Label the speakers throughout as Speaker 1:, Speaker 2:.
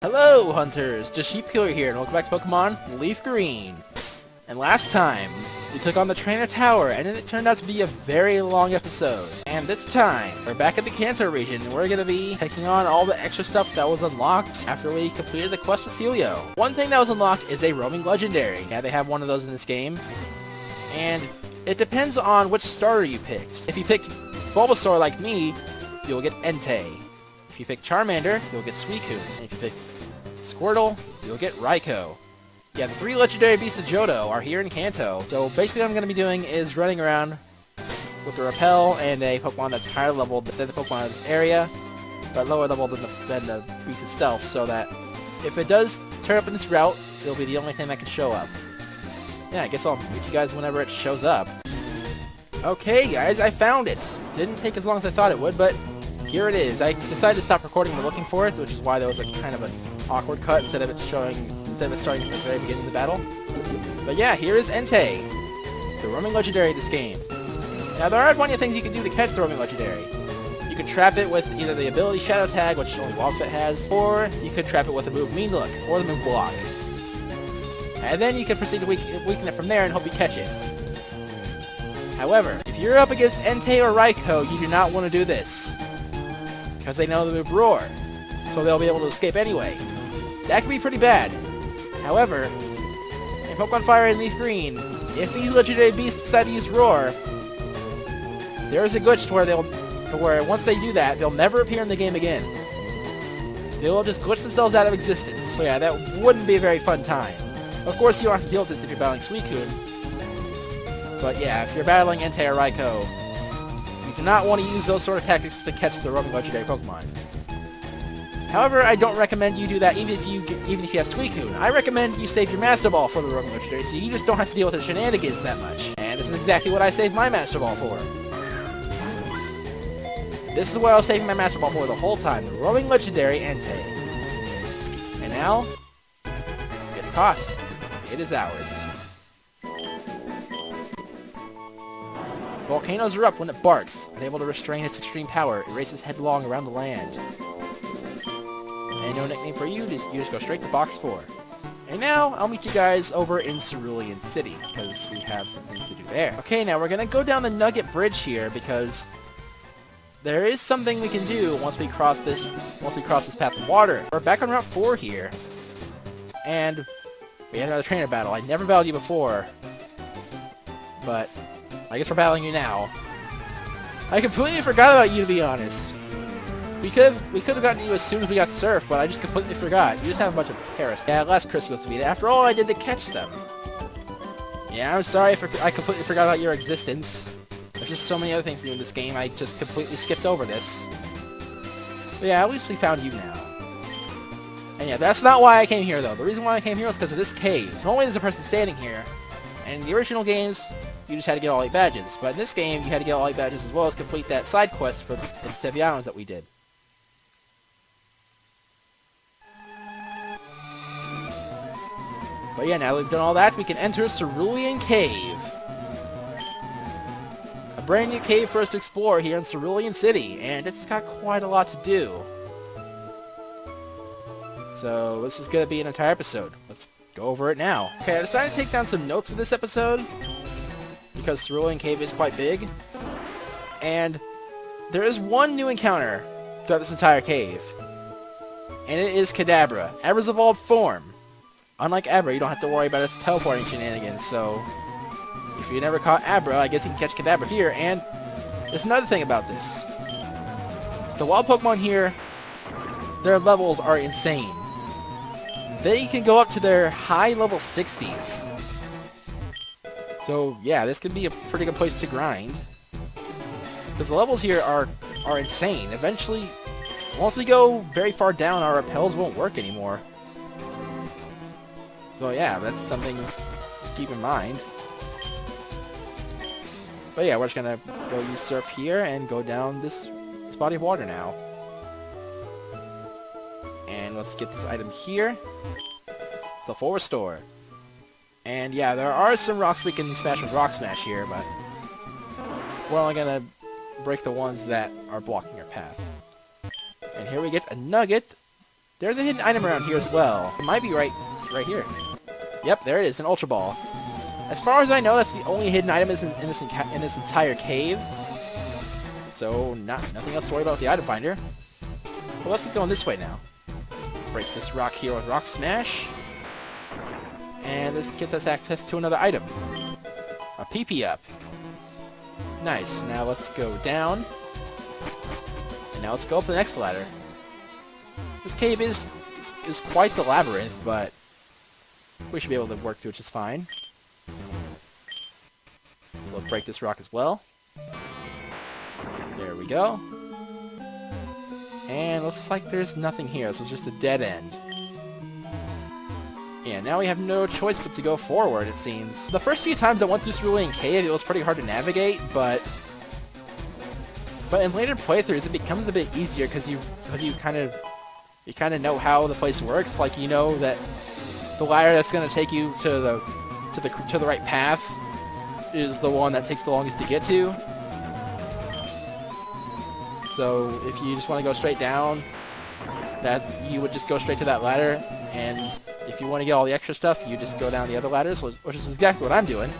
Speaker 1: Hello, hunters! Just Sheep Killer here, and welcome back to Pokemon Leaf Green. And last time, we took on the Trainer Tower, and it turned out to be a very long episode. And this time, we're back at the Kanto region, and we're going to be taking on all the extra stuff that was unlocked after we completed the quest with Celio. One thing that was unlocked is a roaming legendary. Yeah, they have one of those in this game. And it depends on which starter you picked. If you picked Bulbasaur like me, you'll get Entei. If you pick Charmander, you'll get Suicune. And if you pick Squirtle, you'll get Raikou. Yeah, the 3 legendary beasts of Johto are here in Kanto. So basically what I'm going to be doing is running around with a Repel and a Pokemon that's higher level than the Pokemon in this area, but lower level than the beast itself, so that if it does turn up in this route, it'll be the only thing that can show up. Yeah, I guess I'll meet you guys whenever it shows up. Okay guys, I found it! Didn't take as long as I thought it would, but here it is. I decided to stop recording and looking for it, which is why there was a kind of an awkward cut instead of it starting at the very beginning of the battle. But yeah, here is Entei, the roaming legendary of this game. Now there are plenty of things you can do to catch the roaming legendary. You can trap it with either the ability Shadow Tag, which only Wildfit has, or you could trap it with the move Mean Look, or the move Block. And then you can proceed to weaken it from there and hope you catch it. However, if you're up against Entei or Raikou, you do not want to do this, because they know the move Roar, so they'll be able to escape anyway. That can be pretty bad. However, in Pokemon Fire and Leaf Green, if these legendary beasts decide to use Roar, there is a glitch to where once they do that, they'll never appear in the game again. They will just glitch themselves out of existence. So yeah, that wouldn't be a very fun time. Of course, you don't have to deal with this if you're battling Suicune. But yeah, if you're battling Entei or Raikou, you do not want to use those sort of tactics to catch the roaming legendary Pokemon. However, I don't recommend you do that even if you have Suicune. I recommend you save your Master Ball for the roaming legendary, so you just don't have to deal with the shenanigans that much. And this is exactly what I saved my Master Ball for. This is what I was saving my Master Ball for the whole time, the roaming legendary Entei. And now, it's caught. It is ours. Volcanoes erupt when it barks. Unable to restrain its extreme power, it races headlong around the land. And no nickname for you, you just go straight to box 4. And now, I'll meet you guys over in Cerulean City, because we have some things to do there. Okay, now we're gonna go down the Nugget Bridge here, because there is something we can do once we cross this path of water. We're back on Route 4 here, and we had another trainer battle. I never battled you before, but I guess we're battling you now. I completely forgot about you, to be honest. We could have gotten you as soon as we got Surf, but I just completely forgot. You just have a bunch of Paris. Yeah, last Chris was to beat it. After all I did to catch them. Yeah, I'm sorry I completely forgot about your existence. There's just so many other things to do in this game, I just completely skipped over this. But yeah, at least we found you now. And yeah, that's not why I came here, though. The reason why I came here was because of this cave. Normally there's a person standing here, and in the original games, you just had to get all 8 badges. But in this game, you had to get all 8 badges as well as complete that side quest for the 7 Islands that we did. But yeah, now that we've done all that, we can enter Cerulean Cave. A brand new cave for us to explore here in Cerulean City, and it's got quite a lot to do. So this is going to be an entire episode. Let's go over it now. Okay, I decided to take down some notes for this episode, because Cerulean Cave is quite big. And there is one new encounter throughout this entire cave, and it is Kadabra, Abra's evolved form. Unlike Abra, you don't have to worry about its teleporting shenanigans, so if you never caught Abra, I guess you can catch Kadabra here. And there's another thing about this. The wild Pokemon here, their levels are insane. They can go up to their high level 60s. So yeah, this could be a pretty good place to grind, because the levels here are insane. Eventually, once we go very far down, our repels won't work anymore. So yeah, that's something to keep in mind. But yeah, we're just gonna go use Surf here and go down this body of water now. And let's get this item here. It's a full restore. And yeah, there are some rocks we can smash with Rock Smash here, but we're only gonna break the ones that are blocking our path. And here we get a nugget There's a hidden item around here as well. It might be right here. Yep, there it is, an Ultra Ball. As far as I know, that's the only hidden item in this entire cave. So, nothing else to worry about with the item finder. Well, let's keep going this way now. Break this rock here with Rock Smash. And this gets us access to another item. A PP up. Nice. Now let's go down. And now let's go up the next ladder. This cave is quite the labyrinth, but we should be able to work through it just fine. Let's break this rock as well. There we go. And looks like there's nothing here, so it's just a dead end. Yeah, now we have no choice but to go forward, it seems. The first few times I went through Cerulean Cave, it was pretty hard to navigate, but in later playthroughs it becomes a bit easier because you kind of know how the place works. Like, you know that the ladder that's going to take you to the right path is the one that takes the longest to get to. So if you just want to go straight down, that you would just go straight to that ladder, and if you want to get all the extra stuff, you just go down the other ladders, which is exactly what I'm doing.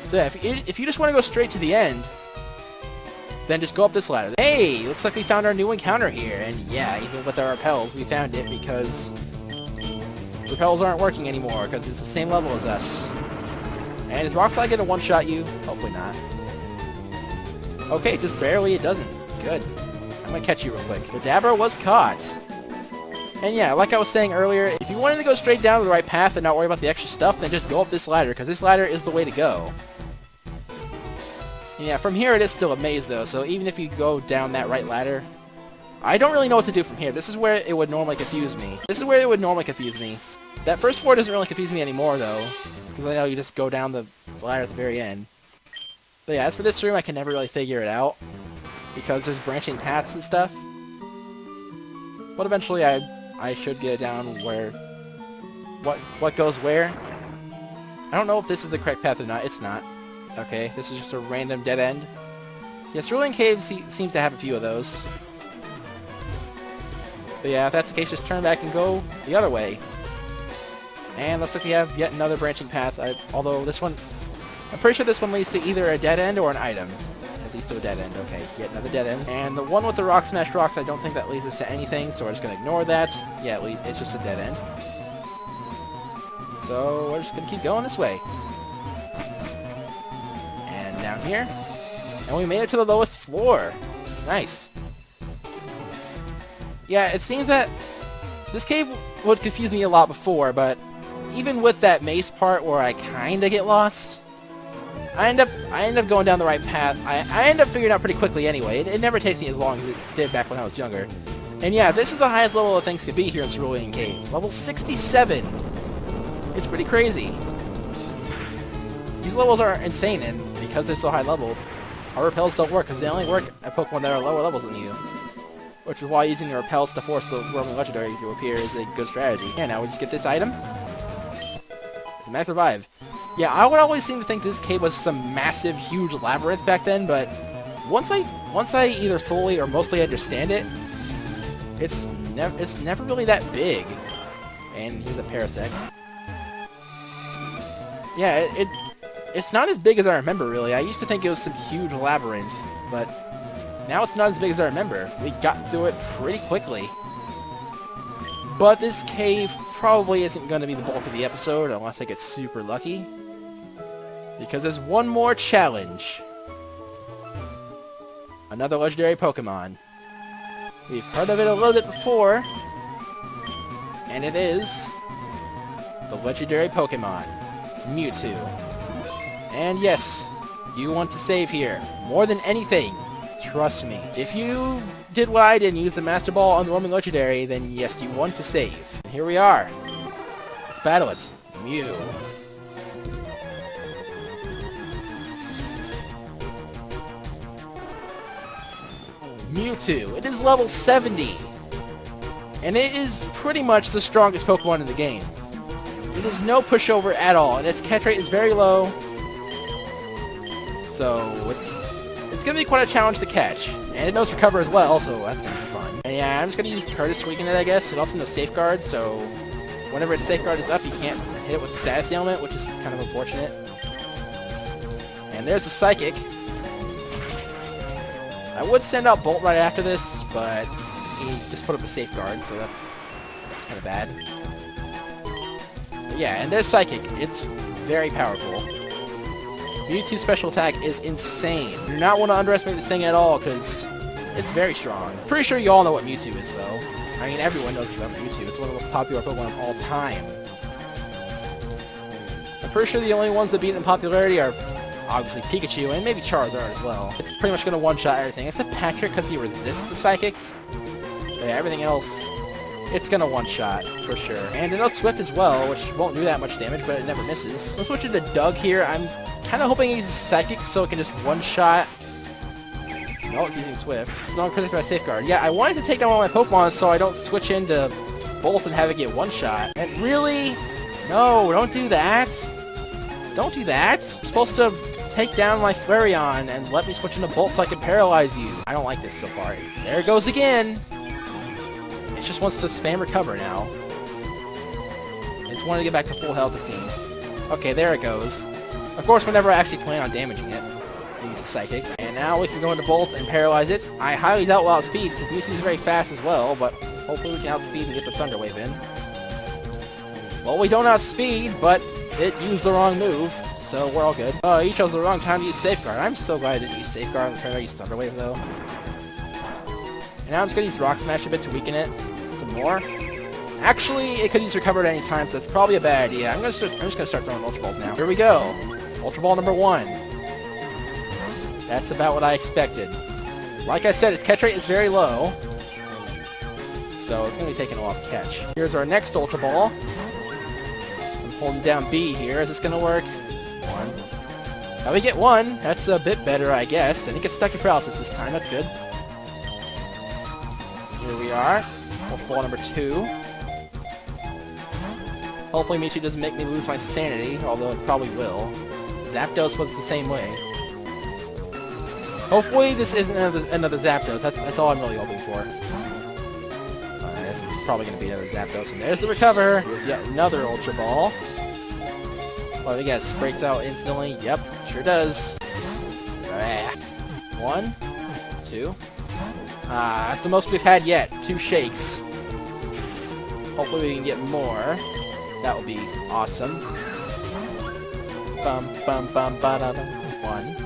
Speaker 1: So yeah, if you just want to go straight to the end, then just go up this ladder. Hey, looks like we found our new encounter here, and yeah, even with our repels, we found it because repels aren't working anymore because it's the same level as us. And is Rock Slide gonna one-shot you? Hopefully not. Okay, just barely, it doesn't. Good. I'm gonna catch you real quick. Kadabra was caught. And yeah, like I was saying earlier, if you wanted to go straight down the right path and not worry about the extra stuff, then just go up this ladder, because this ladder is the way to go. And yeah, from here it is still a maze though, so even if you go down that right ladder, I don't really know what to do from here. This is where it would normally confuse me. That first floor doesn't really confuse me anymore though, because I know you just go down the ladder at the very end. But yeah, as for this room, I can never really figure it out, because there's branching paths and stuff. But eventually I should get it down where what goes where. I don't know if this is the correct path or not. It's not. Okay, this is just a random dead end. Yes, Cerulean Cave seems to have a few of those. But yeah, if that's the case, just turn back and go the other way. And looks like we have yet another branching path, although this one, I'm pretty sure this one leads to either a dead end or an item. It leads to a dead end. Okay, yet another dead end. And the one with the Rock Smash rocks, I don't think that leads us to anything, so we're just going to ignore that. Yeah, it's just a dead end. So we're just going to keep going this way. And down here. And we made it to the lowest floor. Nice. Yeah, it seems that this cave would confuse me a lot before, but even with that maze part where I kinda get lost, I end up going down the right path. I end up figuring it out pretty quickly anyway. It never takes me as long as it did back when I was younger. And yeah, this is the highest level of things could be here in Cerulean Cave. Level 67! It's pretty crazy. These levels are insane, and because they're so high level, our repels don't work, because they only work at Pokemon that are lower levels than you. Which is why using your repels to force the roaming legendary to appear is a good strategy. Yeah, now we just get this item. It's a Max Revive. Yeah, I would always seem to think this cave was some massive, huge labyrinth back then, but once I either fully or mostly understand it, it's never really that big. And here's a Parasect. Yeah, it's not as big as I remember, really. I used to think it was some huge labyrinth, but now it's not as big as I remember. We got through it pretty quickly. But this cave probably isn't going to be the bulk of the episode unless I get super lucky. Because there's one more challenge. Another legendary Pokemon. We've heard of it a little bit before. And it is the legendary Pokemon, Mewtwo. And yes, you want to save here. More than anything. Trust me. If you did what I did and used the Master Ball on the roaming legendary, then yes, you want to save. And here we are. Let's battle it. Mew. Mewtwo. It is level 70. And it is pretty much the strongest Pokemon in the game. It is no pushover at all, and its catch rate is very low. So, it's going to be quite a challenge to catch. And it knows Recover as well, so that's going to be fun. And And yeah, I'm just gonna use Curtis to weaken it, I guess. It also knows Safeguard, so whenever its Safeguard is up, you can't hit it with Status Ailment, which is kind of unfortunate. And there's the Psychic. I would send out Bolt right after this, but he just put up a Safeguard, so that's kind of bad. But yeah, and there's Psychic. It's very powerful. Mewtwo's special attack is insane. You do not want to underestimate this thing at all, because it's very strong. Pretty sure you all know what Mewtwo is, though. I mean, everyone knows about Mewtwo. It's one of the most popular Pokemon of all time. I'm pretty sure the only ones that beat it in popularity are obviously Pikachu and maybe Charizard as well. It's pretty much going to one-shot everything, except Patrick because he resists the Psychic. But yeah, everything else, it's going to one-shot for sure. And it knows Swift as well, which won't do that much damage, but it never misses. I'm switching to Doug here. I'm kind of hoping he uses Psychic so it can just one-shot. No, it's using Swift. It's not protected by Safeguard. Yeah, I wanted to take down all my Pokemon so I don't switch into Bolt and have it get one-shot. And really? No, don't do that. Don't do that. You're supposed to take down my Flareon and let me switch into Bolt so I can paralyze you. I don't like this so far. There it goes again. It just wants to spam recover now. It just wanted to get back to full health, it seems. Okay, there it goes. Of course, whenever I actually plan on damaging it, I use the Psychic. And now we can go into Bolt and paralyze it. I highly doubt we'll outspeed, because Mewtwo is very fast as well, but hopefully we can outspeed and get the Thunder Wave in. Well, we don't outspeed, but it used the wrong move, so we're all good. Oh, you chose the wrong time to use Safeguard. I'm so glad I didn't use Safeguard and turned out to use Thunder Wave, though. And now I'm just going to use Rock Smash a bit to weaken it some more. Actually, it could use Recover at any time, so that's probably a bad idea. I'm just going to start throwing Ultra Balls now. Here we go. Ultra Ball number 1. That's about what I expected. Like I said, its catch rate is very low, so it's going to be taking a while to catch. Here's our next Ultra Ball. I'm holding down B here. Is this going to work? 1. Now we get 1. That's a bit better, I guess. I think it's stuck in paralysis this time. That's good. Here we are. Ultra Ball number 2. Hopefully Mewtwo doesn't make me lose my sanity, although it probably will. Zapdos was the same way. Hopefully this isn't another Zapdos. That's all I'm really hoping for. It's probably going to be another Zapdos. And there's the recover. Here's yet another Ultra Ball. Well, I guess breaks out instantly. Yep, sure does. 1, 2. That's the most we've had yet. 2 shakes. Hopefully we can get more. That would be awesome. Bum bum bum ba da da. 1.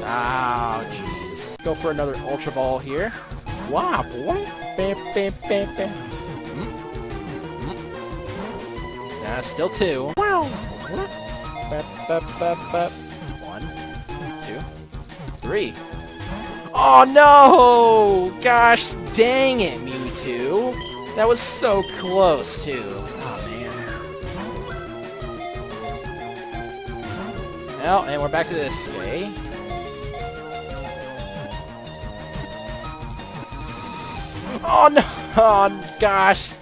Speaker 1: Oh, jeez. Let's go for another Ultra Ball here. Wow, boy. Bam, bam, bam, bam. Still 2. Wow. 1, 2, 3. Oh no! Gosh dang it, Mewtwo. That was so close, too. Oh, man. Well, and we're back to this. Okay. Oh, no! Oh, gosh.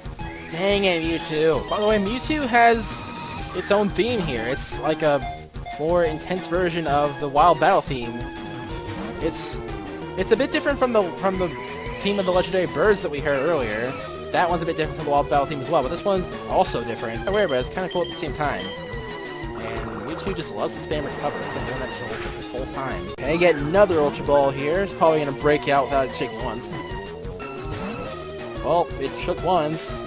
Speaker 1: Dang it, Mewtwo. By the way, Mewtwo has its own theme here. It's like a more intense version of the Wild Battle theme. It's a bit different from the theme of the legendary birds that we heard earlier. That one's a bit different from the Wild Battle theme as well, but this one's also different. Weird, but it's kind of cool at the same time. And Mewtwo just loves to spam recover. It's been doing that so much this whole time. Okay, get another Ultra Ball here. It's probably going to break out without it shaking once. Well, it shook once.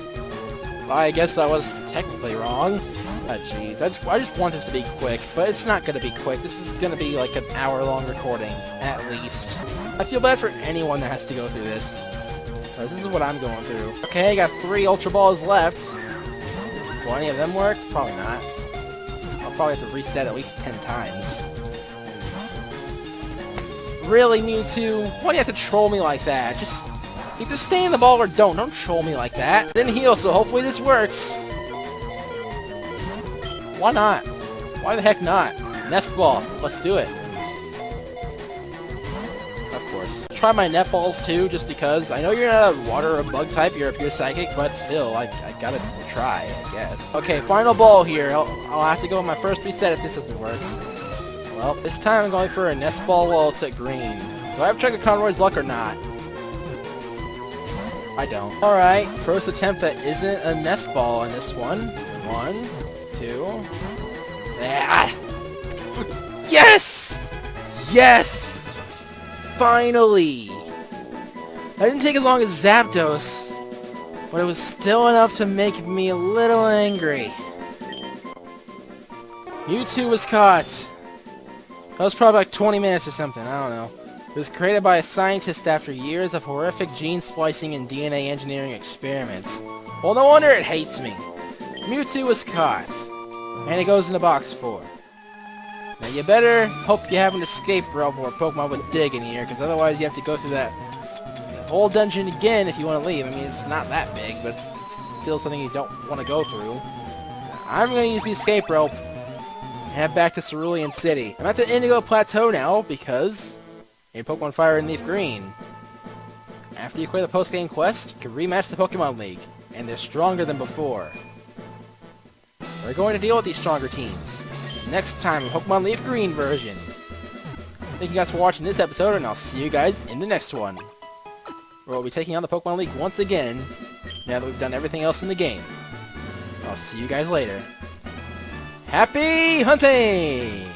Speaker 1: I guess that was technically wrong. Oh, jeez. I just want this to be quick, but it's not going to be quick. This is going to be like an hour-long recording, at least. I feel bad for anyone that has to go through this. This is what I'm going through. Okay, I got 3 Ultra Balls left. Will any of them work? Probably not. I'll probably have to reset at least 10 times. Really, Mewtwo? Why do you have to troll me like that? Just either stay in the ball or don't. Don't troll me like that. Didn't heal, so hopefully this works. Why not? Why the heck not? Nest Ball. Let's do it. Of course. Try my net balls too, just because. I know you're not a water or bug type, you're a pure psychic, but still, I gotta try, I guess. Okay, final ball here. I'll have to go with my first reset if this doesn't work. Well, this time I'm going for a nest ball while it's at green. Do I have to check a Conroy's luck or not? I don't. Alright, first attempt that isn't a nest ball in this one. 1, 2... Ah! Yes! Yes! Finally! That didn't take as long as Zapdos, but it was still enough to make me a little angry. Mewtwo was caught. That was probably like 20 minutes or something, I don't know. It was created by a scientist after years of horrific gene splicing and DNA engineering experiments. Well, no wonder it hates me. Mewtwo was caught, and it goes in the box 4. Now you better hope you have an escape rope or a Pokemon with Dig in here, because otherwise you have to go through that whole dungeon again if you want to leave. I mean, it's not that big, but it's still something you don't want to go through. I'm going to use the escape rope and head back to Cerulean City. I'm at the Indigo Plateau now because in Pokemon Fire and Leaf Green, after you clear the post-game quest, you can rematch the Pokemon League, and they're stronger than before. We're going to deal with these stronger teams next time in Pokemon Leaf Green version. Thank you guys for watching this episode, and I'll see you guys in the next one, where we'll be taking on the Pokemon League once again, now that we've done everything else in the game. I'll see you guys later. Happy hunting!